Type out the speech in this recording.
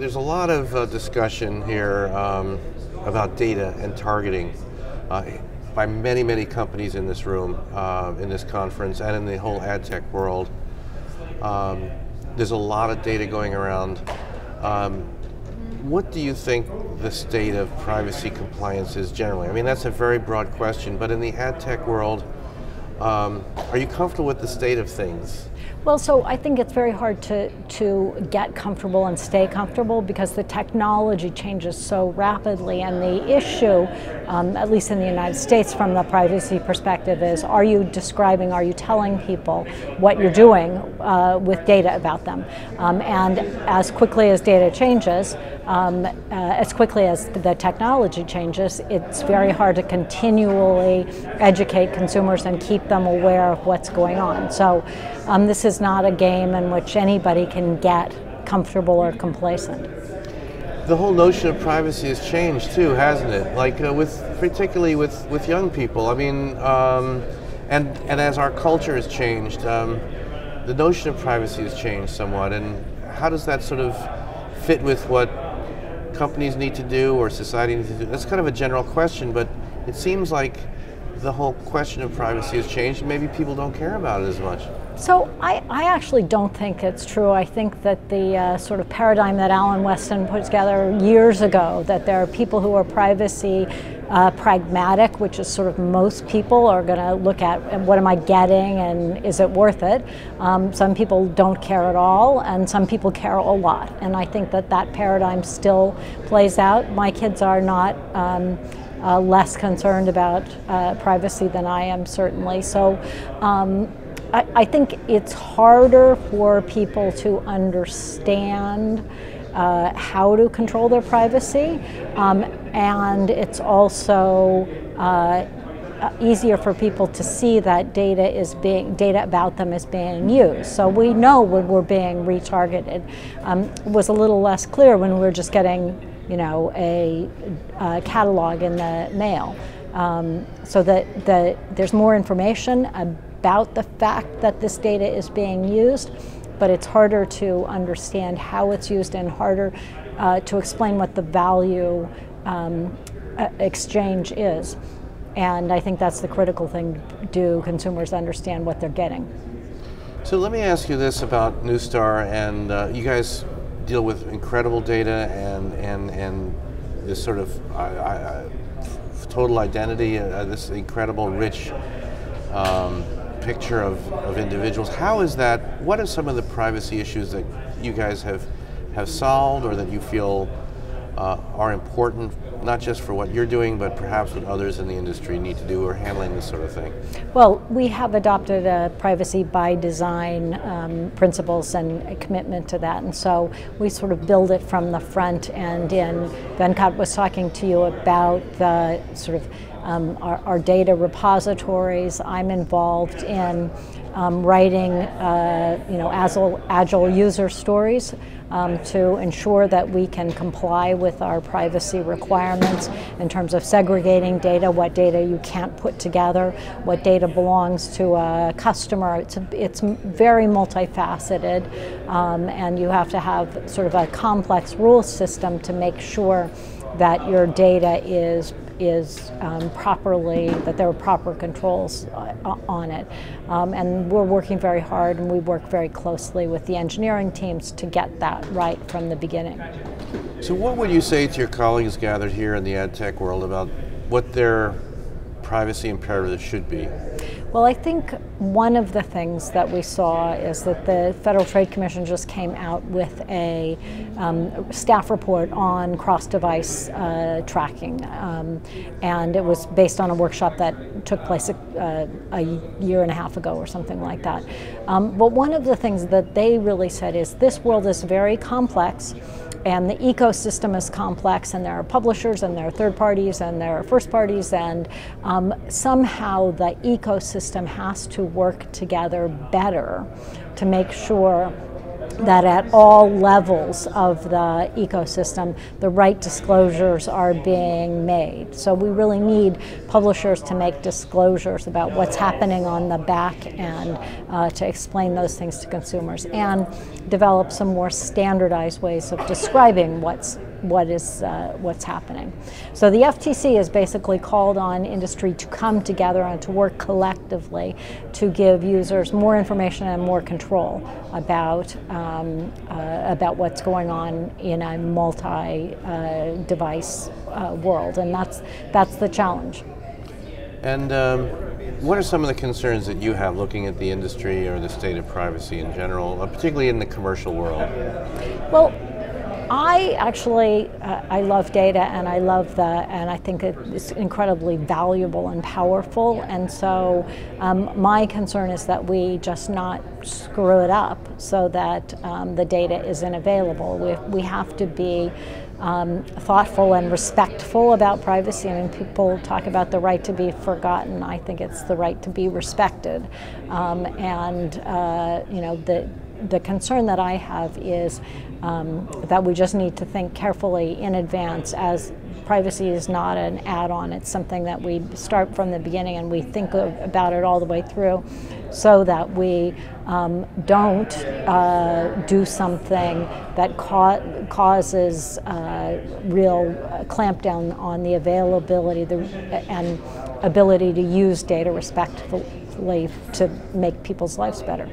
There's a lot of discussion here about data and targeting by many, many companies in this room, in this conference, and in the whole ad tech world. There's a lot of data going around. What do you think the state of privacy compliance is generally? I mean, that's a very broad question, but in the ad tech world, are you comfortable with the state of things? Well, so I think it's very hard to get comfortable and stay comfortable because the technology changes so rapidly, and the issue, at least in the United States from the privacy perspective, is are you telling people what you're doing with data about them? And as quickly as data changes, as quickly as the technology changes, it's very hard to continually educate consumers and keep them aware of what's going on. So this is not a game in which anybody can get comfortable or complacent. The whole notion of privacy has changed too, hasn't it? Like particularly with young people. I mean, and as our culture has changed, the notion of privacy has changed somewhat. And how does that sort of fit with what companies need to do or society needs to do? That's kind of a general question, but it seems like the whole question of privacy has changed, and maybe people don't care about it as much. So I actually don't think it's true. I think that the sort of paradigm that Alan Weston put together years ago, that there are people who are privacy pragmatic, which is sort of most people are going to look at what am I getting and is it worth it. Some people don't care at all, and some people care a lot. And I think that that paradigm still plays out. My kids are not less concerned about privacy than I am, certainly. So I think it's harder for people to understand how to control their privacy, and it's also easier for people to see that data about them is being used. So we know when we're being retargeted. It was a little less clear when we were just getting, you know, a catalog in the mail. So that there's more information about the fact that this data is being used, but it's harder to understand how it's used and harder to explain what the value exchange is. And I think that's the critical thing. Do consumers understand what they're getting? So let me ask you this about Neustar, and you guys deal with incredible data and this sort of total identity, this incredible rich picture of individuals. How is that? What are some of the privacy issues that you guys have solved, or that you feel are important, not just for what you're doing, but perhaps what others in the industry need to do or handling this sort of thing? Well, we have adopted a privacy by design principles and a commitment to that, and so we sort of build it from the front end in. Venkat was talking to you about the sort of our data repositories. I'm involved in writing agile user stories to ensure that we can comply with our privacy requirements in terms of segregating data, what data you can't put together, what data belongs to a customer. It's very multifaceted, and you have to have sort of a complex rule system to make sure that your data is properly, that there are proper controls on it. And we're working very hard, and we work very closely with the engineering teams to get that right from the beginning. So what would you say to your colleagues gathered here in the ad tech world about what their privacy imperatives should be? Well, I think one of the things that we saw is that the Federal Trade Commission just came out with a staff report on cross-device tracking, and it was based on a workshop that took place a year and a half ago or something like that. But one of the things that they really said is this world is very complex, and the ecosystem is complex, and there are publishers, and there are third parties, and there are first parties, and somehow the ecosystem has to work together better to make sure that at all levels of the ecosystem, the right disclosures are being made. So we really need publishers to make disclosures about what's happening on the back end to explain those things to consumers, and develop some more standardized ways of describing what's happening. So the FTC has basically called on industry to come together and to work collectively to give users more information and more control about what's going on in a multi-device world, and that's the challenge. And what are some of the concerns that you have looking at the industry or the state of privacy in general, particularly in the commercial world? Well, I actually, I love data, and and I think it's incredibly valuable and powerful, and so my concern is that we just not screw it up so that the data isn't available. We have to be thoughtful and respectful about privacy. I mean, people talk about the right to be forgotten. I think it's the right to be respected, the concern that I have is that we just need to think carefully in advance, as privacy is not an add-on. It's something that we start from the beginning and we think about it all the way through, so that we don't do something that causes real clampdown on the availability and ability to use data respectfully to make people's lives better.